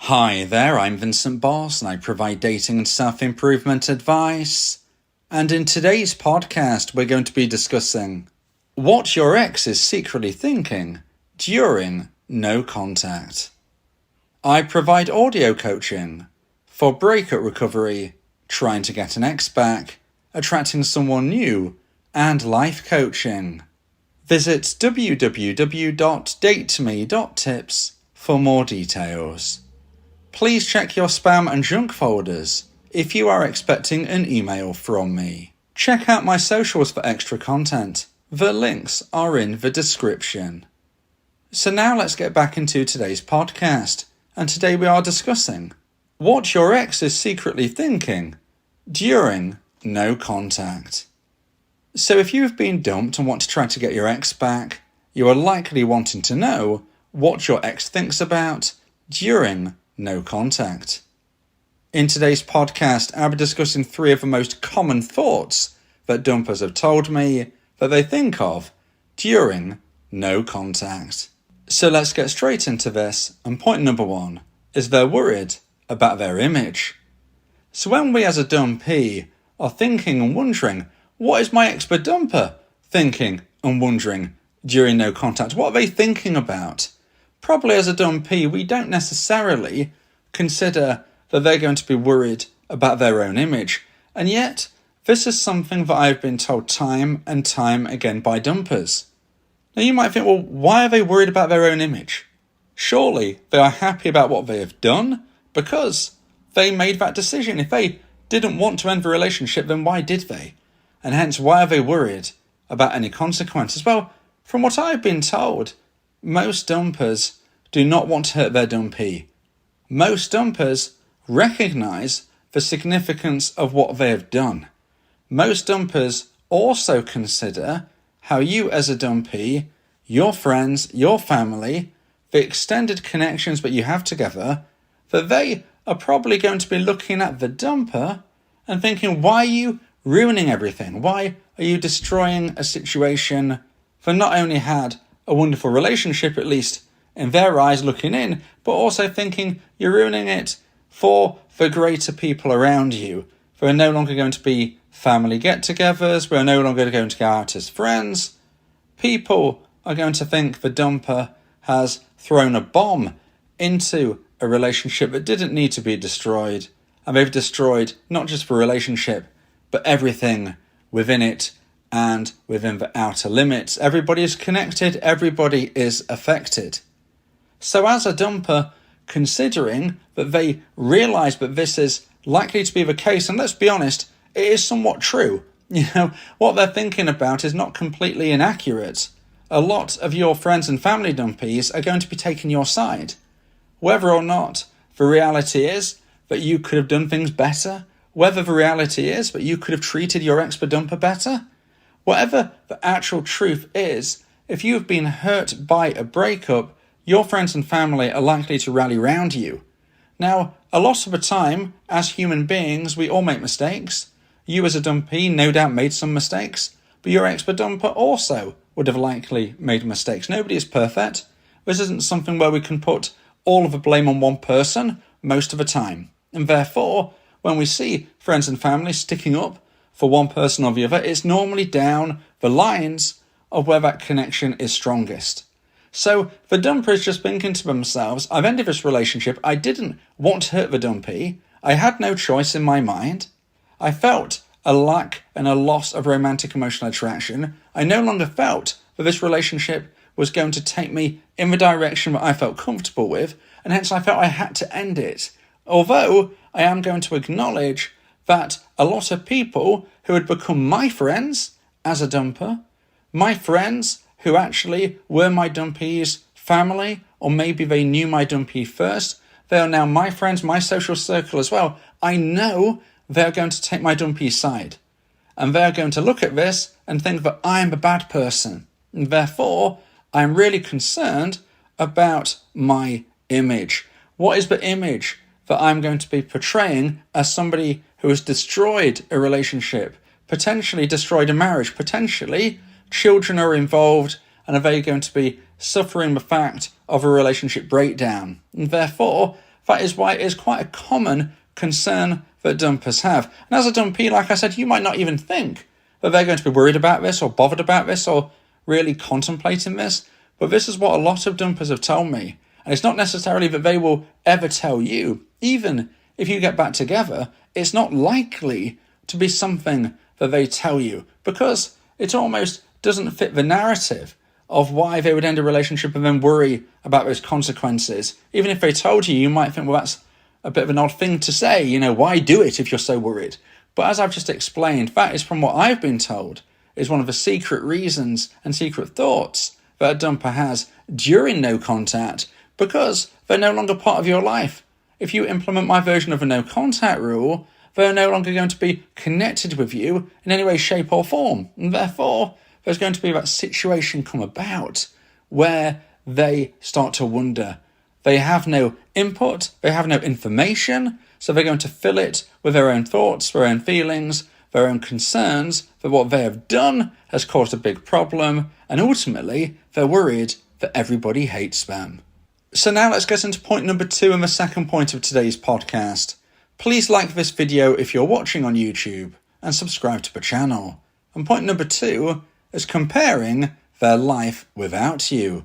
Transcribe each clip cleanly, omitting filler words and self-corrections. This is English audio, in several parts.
Hi there, I'm Vincent Boss and I provide dating and self-improvement advice. And in today's podcast, we're going to be discussing what your ex is secretly thinking during no contact. I provide audio coaching for breakup recovery, trying to get an ex back, attracting someone new, and life coaching. Visit www.datetome.tips for more details. Please check your spam and junk folders if you are expecting an email from me. Check out my socials for extra content. The links are in the description. So now let's get back into today's podcast, and today we are discussing what your ex is secretly thinking during no contact. So if you've been dumped and want to try to get your ex back, you are likely wanting to know what your ex thinks about during no contact. In today's podcast, I'll be discussing 3 of the most common thoughts that dumpers have told me that they think of during no contact. So let's get straight into this, and point number 1 is they're worried about their image. So when we as a dumpee are thinking and wondering, what is my ex-dumper thinking and wondering during no contact? What are they thinking about? Probably as a dumpee, we don't necessarily consider that they're going to be worried about their own image. And yet, this is something that I've been told time and time again by dumpers. Now you might think, well, why are they worried about their own image? Surely they are happy about what they have done because they made that decision. If they didn't want to end the relationship, then why did they? And hence, why are they worried about any consequences? Well, from what I've been told, most dumpers do not want to hurt their dumpee. Most dumpers recognise the significance of what they have done. Most dumpers also consider how you as a dumpee, your friends, your family, the extended connections that you have together, that they are probably going to be looking at the dumper and thinking, why are you ruining everything? Why are you destroying a situation that not only had a wonderful relationship, at least in their eyes looking in, but also thinking you're ruining it for the greater people around you. There are no longer going to be family get-togethers. We're no longer going to go out as friends. People are going to think the dumper has thrown a bomb into a relationship that didn't need to be destroyed. And they've destroyed not just the relationship, but everything within it and within the outer limits. Everybody is connected, everybody is affected. So as a dumper, considering that they realise that this is likely to be the case, and let's be honest, it is somewhat true. What they're thinking about is not completely inaccurate. A lot of your friends and family dumpees are going to be taking your side. Whether or not the reality is that you could have done things better, whether the reality is that you could have treated your ex-dumper better, whatever the actual truth is, if you have been hurt by a breakup, your friends and family are likely to rally round you. Now, a lot of the time, as human beings, we all make mistakes. You as a dumpee no doubt made some mistakes, but your ex-dumper also would have likely made mistakes. Nobody is perfect. This isn't something where we can put all of the blame on one person most of the time. And therefore, when we see friends and family sticking up for one person or the other, it's normally down the lines of where that connection is strongest. So the dumper is just thinking to themselves, I've ended this relationship. I didn't want to hurt the dumpee. I had no choice in my mind. I felt a lack and a loss of romantic emotional attraction. I no longer felt that this relationship was going to take me in the direction that I felt comfortable with, and hence I felt I had to end it. Although I am going to acknowledge that a lot of people who had become my friends as a dumper, my friends who actually were my dumpee's family, or maybe they knew my dumpee first, they are now my friends, my social circle as well. I know they're going to take my dumpee's side. And they're going to look at this and think that I'm a bad person. And therefore, I'm really concerned about my image. What is the image that I'm going to be portraying as somebody who has destroyed a relationship, potentially destroyed a marriage, potentially children are involved and are they going to be suffering the fact of a relationship breakdown? And therefore, That is why it is quite a common concern that dumpers have. And as a dumpee, like I said, you might not even think that they're going to be worried about this or bothered about this or really contemplating this. But this is what a lot of dumpers have told me. And it's not necessarily that they will ever tell you. Even if you get back together, it's not likely to be something that they tell you, because it almost doesn't fit the narrative of why they would end a relationship and then worry about those consequences. Even if they told you, you might think, well, that's a bit of an odd thing to say. You know, why do it if you're so worried? But as I've just explained, that is, from what I've been told, is one of the secret reasons and secret thoughts that a dumper has during no contact, because they're no longer part of your life. If you implement my version of a no contact rule, they're no longer going to be connected with you in any way, shape or form. And therefore, there's going to be that situation come about where they start to wonder. They have no input, they have no information, so they're going to fill it with their own thoughts, their own feelings, their own concerns that what they have done has caused a big problem, and ultimately they're worried that everybody hates them. So now let's get into point number 2 and the second point of today's podcast. Please like this video if you're watching on YouTube and subscribe to the channel. And point number 2 is comparing their life without you.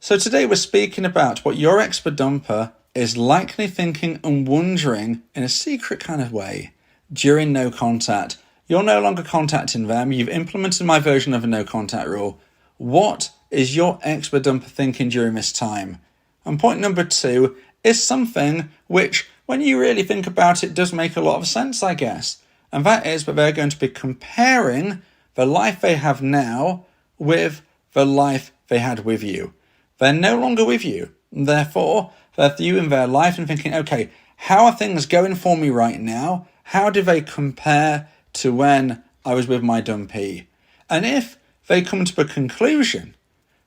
So today we're speaking about what your expert dumper is likely thinking and wondering in a secret kind of way during no contact. You're no longer contacting them. You've implemented my version of a no contact rule. What is your expert dumper thinking during this time? And point number 2 is something which, when you really think about it, does make a lot of sense, I guess. And that is that they're going to be comparing the life they have now with the life they had with you. They're no longer with you. And therefore, they're viewing their life and thinking, okay, how are things going for me right now? How do they compare to when I was with my dumpee? And if they come to the conclusion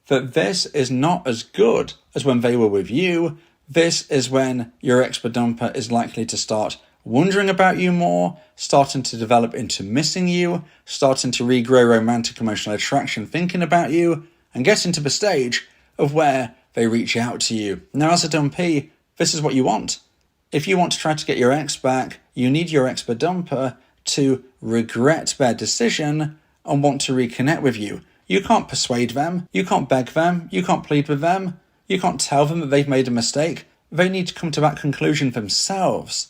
that this is not as good as when they were with you, this is when your expert dumper is likely to start wondering about you more, starting to develop into missing you, starting to regrow romantic emotional attraction thinking about you, and getting to the stage of where they reach out to you. Now, as a dumpee, this is what you want. If you want to try to get your ex back, you need your expert dumper to regret their decision and want to reconnect with you. You can't persuade them, you can't beg them, you can't plead with them, you can't tell them that they've made a mistake. They need to come to that conclusion themselves.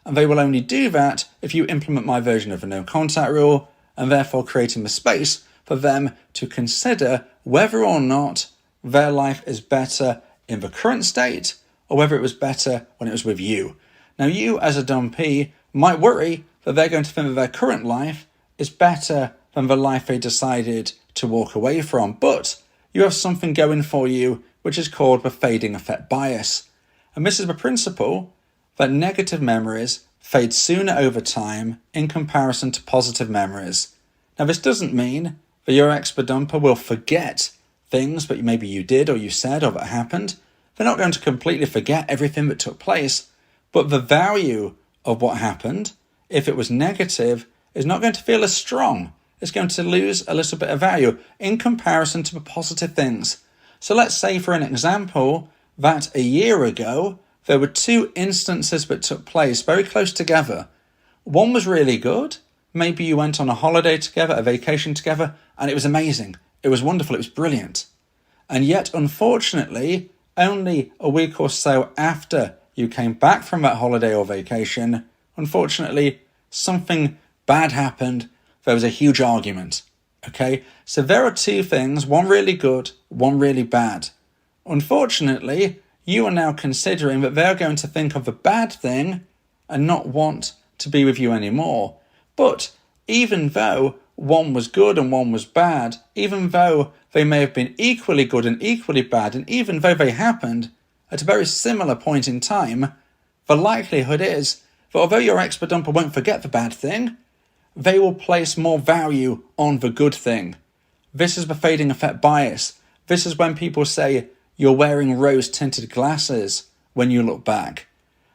And they will only do that if you implement my version of a no contact rule, and therefore creating the space for them to consider whether or not their life is better in the current state or whether it was better when it was with you. Now, you as a dumpee might worry that they're going to think that their current life is better than the life they decided to walk away from, but you have something going for you which is called the fading effect bias. And this is the principle that negative memories fade sooner over time in comparison to positive memories. Now, this doesn't mean that your expert dumper will forget things that maybe you did or you said or that happened. They're not going to completely forget everything that took place, but the value of what happened, if it was negative, is not going to feel as strong. It's going to lose a little bit of value in comparison to the positive things. So let's say, for an example, that a year ago, there were 2 instances that took place very close together. One was really good. Maybe you went on a holiday together, a vacation together, and it was amazing. It was wonderful. It was brilliant. And yet, unfortunately, only a week or so after you came back from that holiday or vacation, unfortunately, something bad happened. There was a huge argument. Okay? So there are 2 things, one really good, one really bad. Unfortunately, you are now considering that they're going to think of the bad thing and not want to be with you anymore. But even though one was good and one was bad, even though they may have been equally good and equally bad, and even though they happened at a very similar point in time, the likelihood is that although your expert dumper won't forget the bad thing, they will place more value on the good thing. This is the fading effect bias. This is when people say you're wearing rose-tinted glasses when you look back.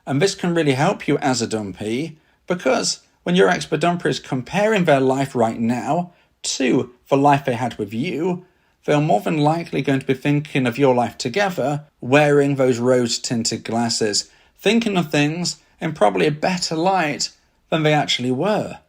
And this can really help you as a dumpee, because when your expert dumper is comparing their life right now to the life they had with you, they're more than likely going to be thinking of your life together wearing those rose-tinted glasses, thinking of things in probably a better light than they actually were.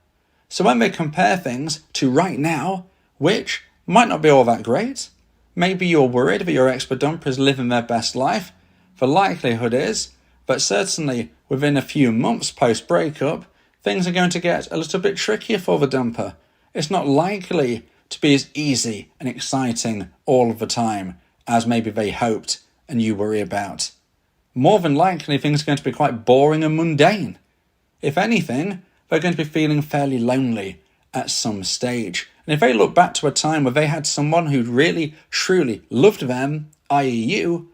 So when they compare things to right now, which might not be all that great, maybe you're worried that your ex-dumper is living their best life, the likelihood is that certainly within a few months post-breakup, things are going to get a little bit trickier for the dumper. It's not likely to be as easy and exciting all of the time as maybe they hoped and you worry about. More than likely, things are going to be quite boring and mundane. If anything, they're going to be feeling fairly lonely at some stage. And if they look back to a time where they had someone who really, truly loved them, i.e. you,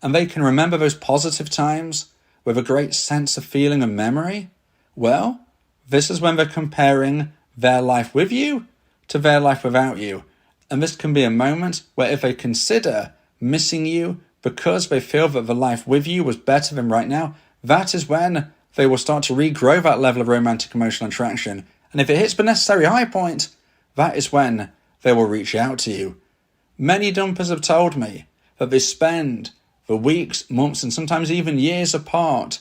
and they can remember those positive times with a great sense of feeling and memory, well, this is when they're comparing their life with you to their life without you. And this can be a moment where if they consider missing you because they feel that the life with you was better than right now, that is when they will start to regrow that level of romantic emotional attraction. And if it hits the necessary high point, that is when they will reach out to you. Many dumpers have told me that they spend the weeks, months, and sometimes even years apart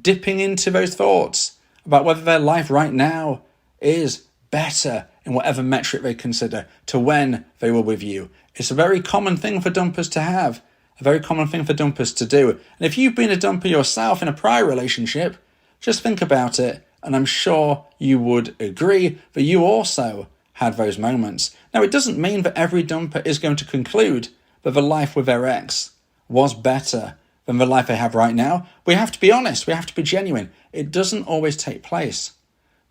dipping into those thoughts about whether their life right now is better in whatever metric they consider to when they were with you. It's a very common thing for dumpers to have, a very common thing for dumpers to do. And if you've been a dumper yourself in a prior relationship, just think about it, and I'm sure you would agree that you also had those moments. Now, it doesn't mean that every dumper is going to conclude that the life with their ex was better than the life they have right now. We have to be honest, we have to be genuine. It doesn't always take place,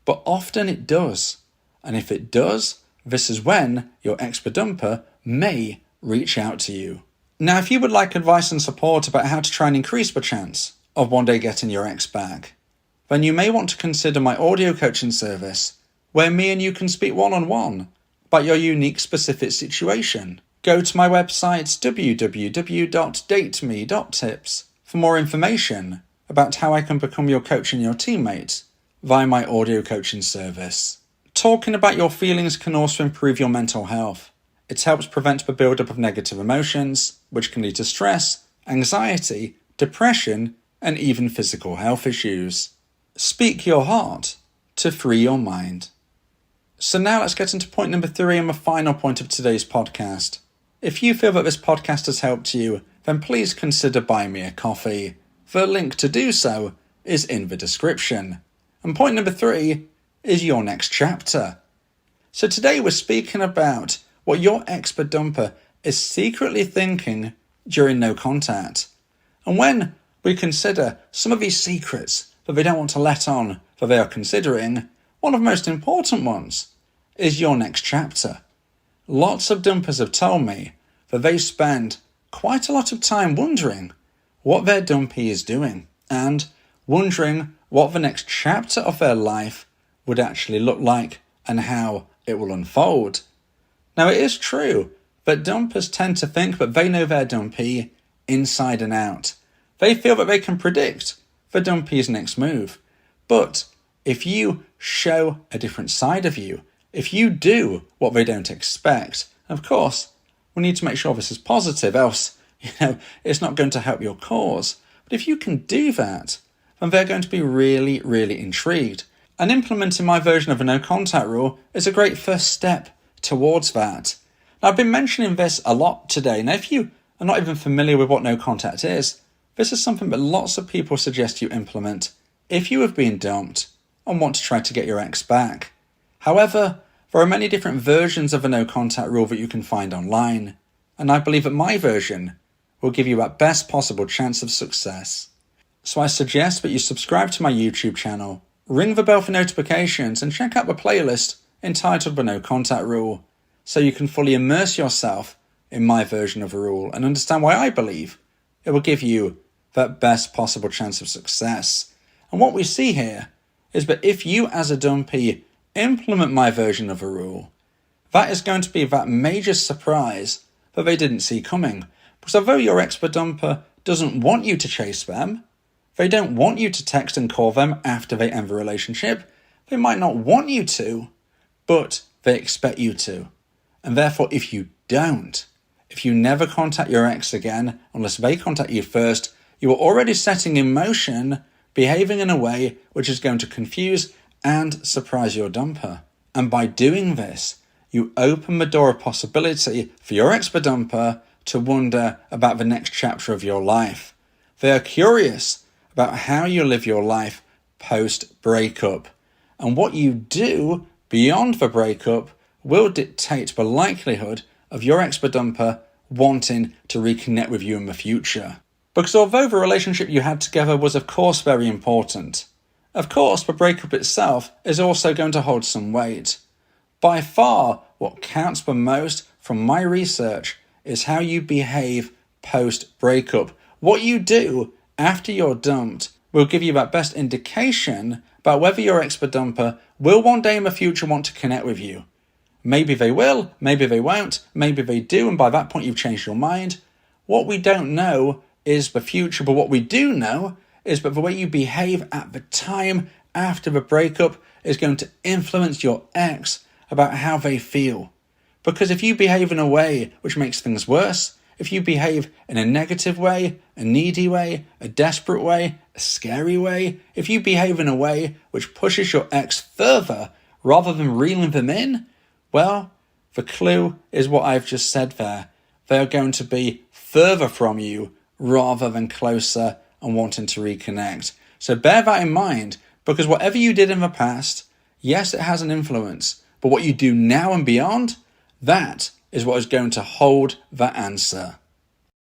but often it does. And if it does, this is when your ex-dumper may reach out to you. Now, if you would like advice and support about how to try and increase the chance of one day getting your ex back, then you may want to consider my audio coaching service, where me and you can speak one-on-one about your unique specific situation. Go to my website www.dateme.tips for more information about how I can become your coach and your teammate via my audio coaching service. Talking about your feelings can also improve your mental health. It helps prevent the buildup of negative emotions, which can lead to stress, anxiety, depression, and even physical health issues. Speak your heart to free your mind. So now let's get into point number 3 and the final point of today's podcast. If you feel that this podcast has helped you, then please consider buying me a coffee. The link to do so is in the description. And point number 3 is your next chapter. So today we're speaking about what your ex-dumper is secretly thinking during no contact. And when we consider some of these secrets that they don't want to let on that they are considering, one of the most important ones is your next chapter. Lots of dumpers have told me that they spend quite a lot of time wondering what their dumpee is doing and wondering what the next chapter of their life would actually look like and how it will unfold. Now, it is true that dumpers tend to think that they know their dumpee inside and out. They feel that they can predict the dumpee's next move. But if you show a different side of you, if you do what they don't expect, of course, we need to make sure this is positive, else, it's not going to help your cause. But if you can do that, then they're going to be really, really intrigued. And implementing my version of a no contact rule is a great first step towards that. Now, I've been mentioning this a lot today. Now, if you are not even familiar with what no contact is, this is something that lots of people suggest you implement if you have been dumped and want to try to get your ex back. However, there are many different versions of a no contact rule that you can find online, and I believe that my version will give you that best possible chance of success. So I suggest that you subscribe to my YouTube channel, ring the bell for notifications, and check out the playlist entitled the No Contact Rule, so you can fully immerse yourself in my version of a rule and understand why I believe it will give you that best possible chance of success. And what we see here is that if you as a dumpee implement my version of a rule, that is going to be that major surprise that they didn't see coming. Because although your ex-dumper doesn't want you to chase them, they don't want you to text and call them after they end the relationship, they might not want you to, but they expect you to. And therefore, if you don't, if you never contact your ex again, unless they contact you first, You are already setting in motion, behaving in a way which is going to confuse and surprise your dumper. And by doing this, you open the door of possibility for your ex-dumper to wonder about the next chapter of your life. They are curious about how you live your life post-breakup. And what you do beyond the breakup will dictate the likelihood of your ex-dumper wanting to reconnect with you in the future. Because although the relationship you had together was of course very important, of course the breakup itself is also going to hold some weight. By far, what counts the most from my research is how you behave post-breakup. What you do after you're dumped will give you that best indication about whether your ex-dumper will one day in the future want to connect with you. Maybe they will, maybe they won't, maybe they do, and by that point you've changed your mind. What we don't know is the future, but what we do know is that the way you behave at the time after the breakup is going to influence your ex about how they feel. Because if you behave in a way which makes things worse, if you behave in a negative way, a needy way, a desperate way, a scary way, if you behave in a way which pushes your ex further rather than reeling them in, well, the clue is what I've just said there. They're going to be further from you rather than closer and wanting to reconnect. So bear that in mind, because whatever you did in the past, yes, it has an influence, but what you do now and beyond, that is what is going to hold that answer.